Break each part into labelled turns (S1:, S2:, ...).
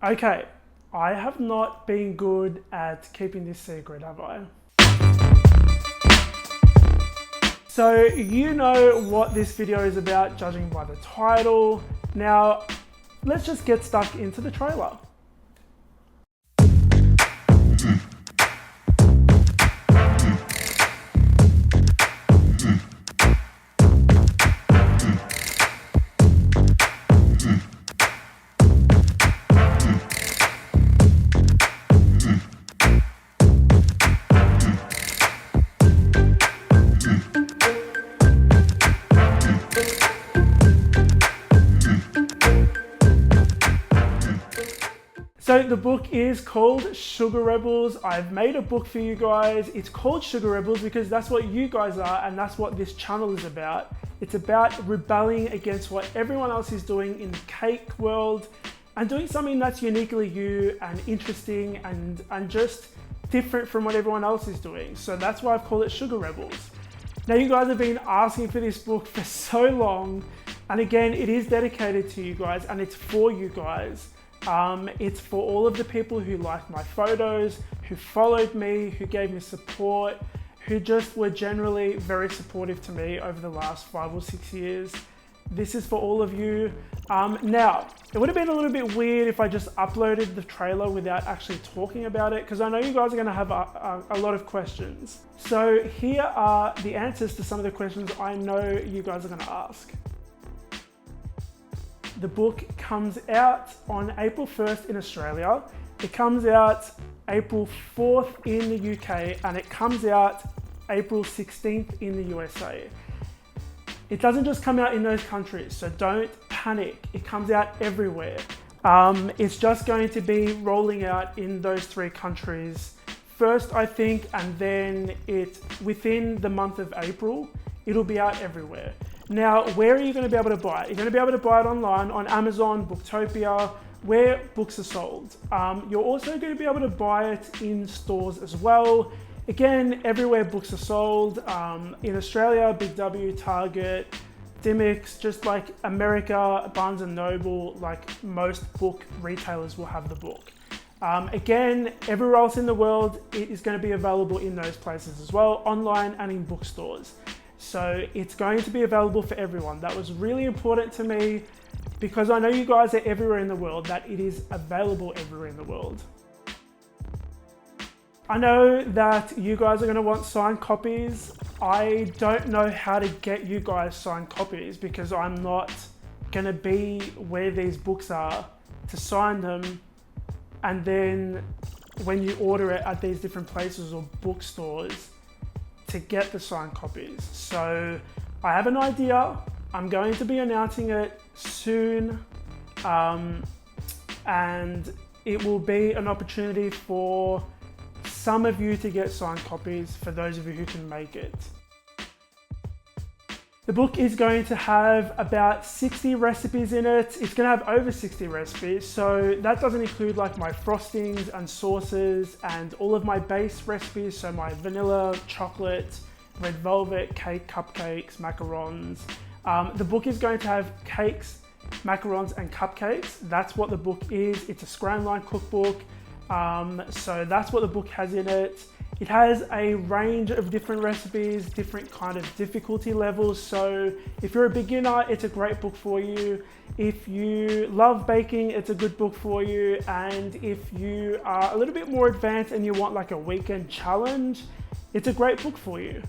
S1: Okay, I have not been good at keeping this secret, have I? So you know what this video is about, judging by the title. Now, let's just get stuck into the trailer. So the book is called Sugar Rebels. I've made a book for you guys. It's called Sugar Rebels because that's what you guys are and that's what this channel is about. It's about rebelling against what everyone else is doing in the cake world and doing something that's uniquely you and interesting and just different from what everyone else is doing. So that's why I've called it Sugar Rebels. Now you guys have been asking for this book for so long. And again, it is dedicated to you guys and it's for you guys. It's for all of the people who liked my photos, who followed me, who gave me support, who just were generally very supportive to me over the last 5 or 6 years. This is for all of you. Now, it would have been a little bit weird if I just uploaded the trailer without actually talking about it, because I know you guys are going to have a lot of questions. So here are the answers to some of the questions I know you guys are going to ask. The book comes out on April 1st in Australia. It comes out April 4th in the UK, and it comes out April 16th in the USA. It doesn't just come out in those countries, so don't panic. It comes out everywhere. It's just going to be rolling out in those 3 countries first, I think, and then within the month of April, it'll be out everywhere. Now, where are you going to be able to buy it? You're going to be able to buy it online on Amazon, Booktopia, where books are sold. You're also going to be able to buy it in stores as well. Again, everywhere books are sold. In Australia, Big W, Target, Dimmicks, just like America, Barnes & Noble, like most book retailers will have the book. Again, everywhere else in the world, it is going to be available in those places as well, online and in bookstores. So it's going to be available for everyone. That was really important to me because I know you guys are everywhere in the world, that it is available everywhere in the world. I know that you guys are going to want signed copies. I don't know how to get you guys signed copies because I'm not going to be where these books are to sign them. And then when you order it at these different places or bookstores, to get the signed copies. So I have an idea. I'm going to be announcing it soon. And it will be an opportunity for some of you to get signed copies for those of you who can make it. The book is going to have about 60 recipes in it. It's going to have over 60 recipes. So that doesn't include like my frostings and sauces and all of my base recipes. So my vanilla, chocolate, red velvet, cake, cupcakes, macarons. The book is going to have cakes, macarons and cupcakes. That's what the book is. It's a Scran Line cookbook. So that's what the book has in it. It has a range of different recipes, different kind of difficulty levels. So if you're a beginner, it's a great book for you. If you love baking, it's a good book for you. And if you are a little bit more advanced and you want like a weekend challenge, it's a great book for you.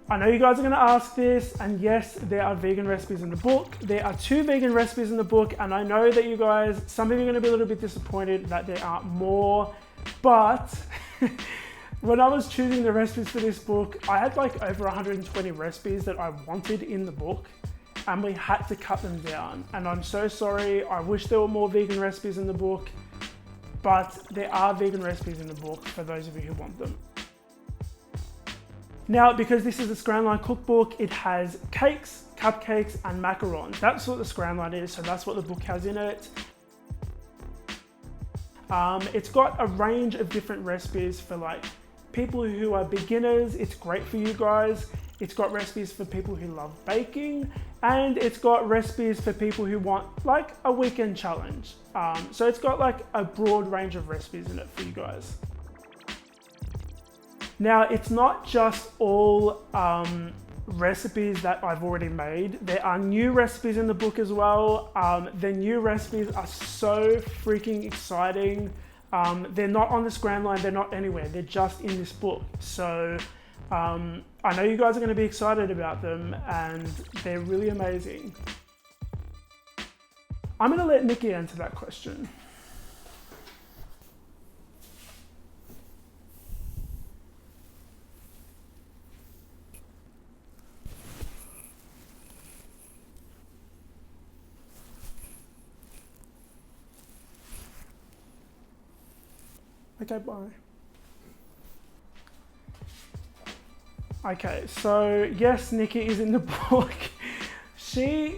S1: I know you guys are going to ask this, and yes, there are vegan recipes in the book. There are 2 vegan recipes in the book, and I know that you guys, some of you are going to be a little bit disappointed that there aren't more. But when I was choosing the recipes for this book, I had like over 120 recipes that I wanted in the book and we had to cut them down. And I'm so sorry. I wish there were more vegan recipes in the book, but there are vegan recipes in the book for those of you who want them. Now, because this is a Scran Line cookbook, it has cakes, cupcakes, and macarons. That's what the Scran Line is, so that's what the book has in it. It's got a range of different recipes for like people who are beginners. It's great for you guys. It's got recipes for people who love baking. And it's got recipes for people who want like a weekend challenge. So it's got like a broad range of recipes in it for you guys. Now, it's not just all recipes that I've already made. There are new recipes in the book as well. The new recipes are so freaking exciting. They're not on the Scran Line, they're not anywhere, they're just in this book. So I know you guys are going to be excited about them, and they're really amazing. I'm going to let NICKI answer that question. Okay, bye. Okay, so yes, NICKI is in the book. She's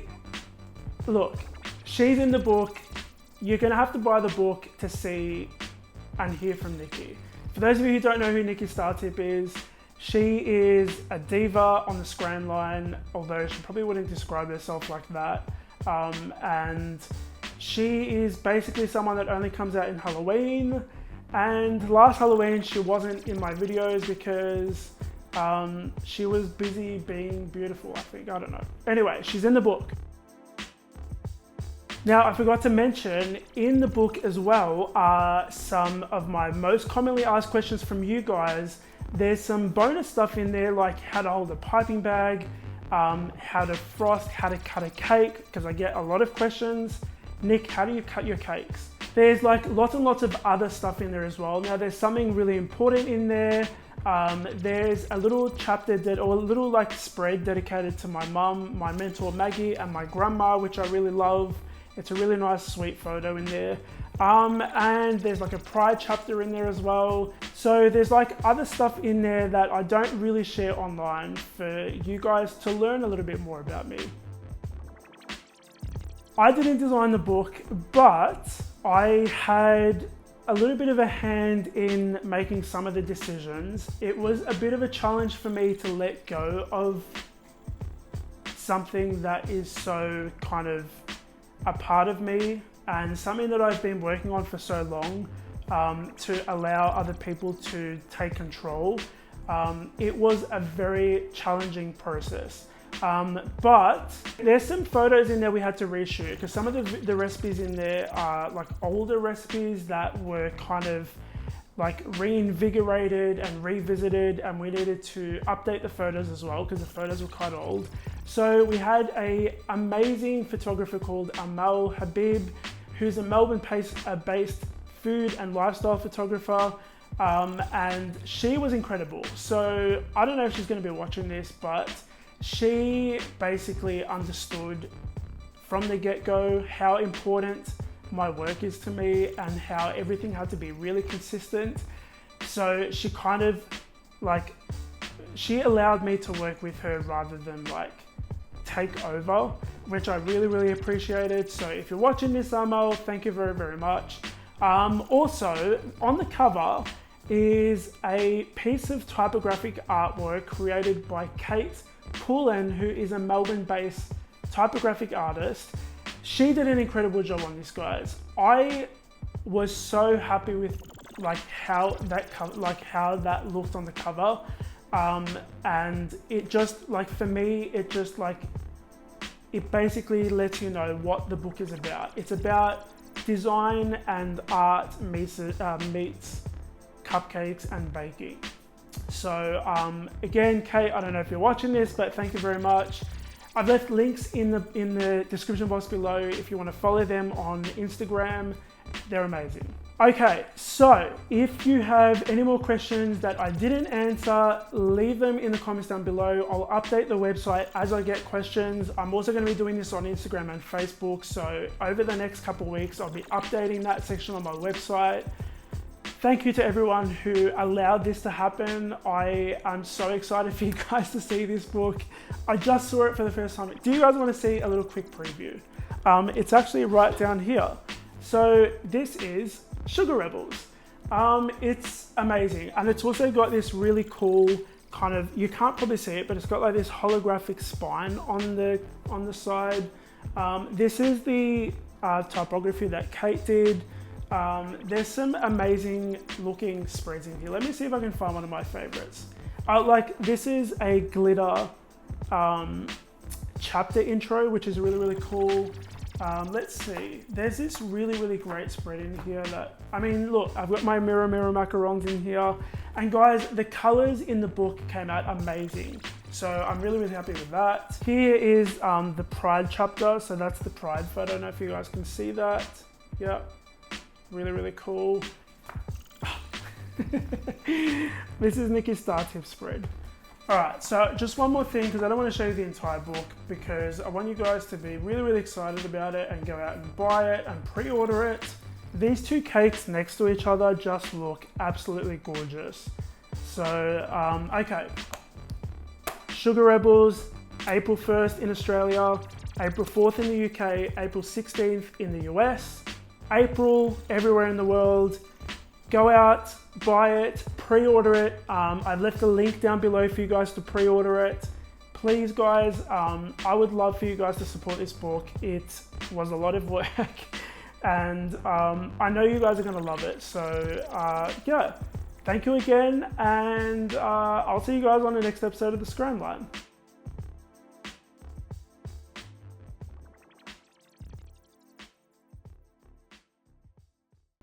S1: in the book. You're gonna have to buy the book to see and hear from NICKI. For those of you who don't know who NICKI Startip is, she is a diva on the Scran Line, although she probably wouldn't describe herself like that. And she is basically someone that only comes out in Halloween. And last Halloween, she wasn't in my videos because she was busy being beautiful, I think. I don't know. Anyway, she's in the book. Now, I forgot to mention, in the book as well are some of my most commonly asked questions from you guys. There's some bonus stuff in there, like how to hold a piping bag, how to frost, how to cut a cake, because I get a lot of questions. Nick, how do you cut your cakes? There's like lots and lots of other stuff in there as well. Now, there's something really important in there. There's a little chapter or a little like spread dedicated to my mum, my mentor Maggie, and my grandma, which I really love. It's a really nice, sweet photo in there. And there's like a pride chapter in there as well. So there's like other stuff in there that I don't really share online for you guys to learn a little bit more about me. I didn't design the book, but I had a little bit of a hand in making some of the decisions. It was a bit of a challenge for me to let go of something that is so kind of a part of me and something that I've been working on for so long, to allow other people to take control. It was a very challenging process. But there's some photos in there we had to reshoot because some of the recipes in there are like older recipes that were kind of like reinvigorated and revisited, and we needed to update the photos as well because the photos were quite old. So we had an amazing photographer called Armelle Habib, who's a Melbourne-based food and lifestyle photographer, and she was incredible. So I don't know if she's going to be watching this, but she basically understood from the get-go how important my work is to me and how everything had to be really consistent. So she kind of like, she allowed me to work with her rather than like take over, which I really, really appreciated. So if you're watching this, Armelle, thank you very, very much. Also, on the cover is a piece of typographic artwork created by Pullen, who is a Melbourne-based typographic artist. She did an incredible job on this, guys. I was so happy with like how that looked on the cover, and it just like, for me, it just like, it basically lets you know what the book is about. It's about design and art meets cupcakes and baking. So again, Kate, I don't know if you're watching this, but thank you very much. I've left links in the description box below if you want to follow them on Instagram. They're amazing. Okay, so if you have any more questions that I didn't answer, leave them in the comments down below. I'll update the website as I get questions. I'm also going to be doing this on Instagram and Facebook. So over the next couple of weeks, I'll be updating that section on my website. Thank you to everyone who allowed this to happen. I am so excited for you guys to see this book. I just saw it for the first time. Do you guys want to see a little quick preview? It's actually right down here. So this is Sugar Rebels. It's amazing. And it's also got this really cool kind of, you can't probably see it, but it's got like this holographic spine on the side. This is the typography that Kate did. There's some amazing looking spreads in here. Let me see if I can find one of my favorites. Like this is a glitter chapter intro, which is really, really cool. Let's see, there's this really, really great spread in here that, I mean, look, I've got my mirror macarons in here. And guys, the colors in the book came out amazing. So I'm really, really happy with that. Here is the Pride chapter. So that's the Pride photo. I don't know if you guys can see that. Yep, really, really cool. This is NICKI's Star Tip spread. All right, so just one more thing, because I don't want to show you the entire book, because I want you guys to be really, really excited about it and go out and buy it and pre-order it. These two cakes next to each other just look absolutely gorgeous. So, okay. Sugar Rebels, April 1st in Australia, April 4th in the UK, April 16th in the US, April everywhere in the world. Go out, buy it, pre-order it. I've left a link down below for you guys to pre-order it. Please guys, I would love for you guys to support this book. It was a lot of work and I know you guys are gonna love it. So yeah, thank you again, and I'll see you guys on the next episode of the Scran Line.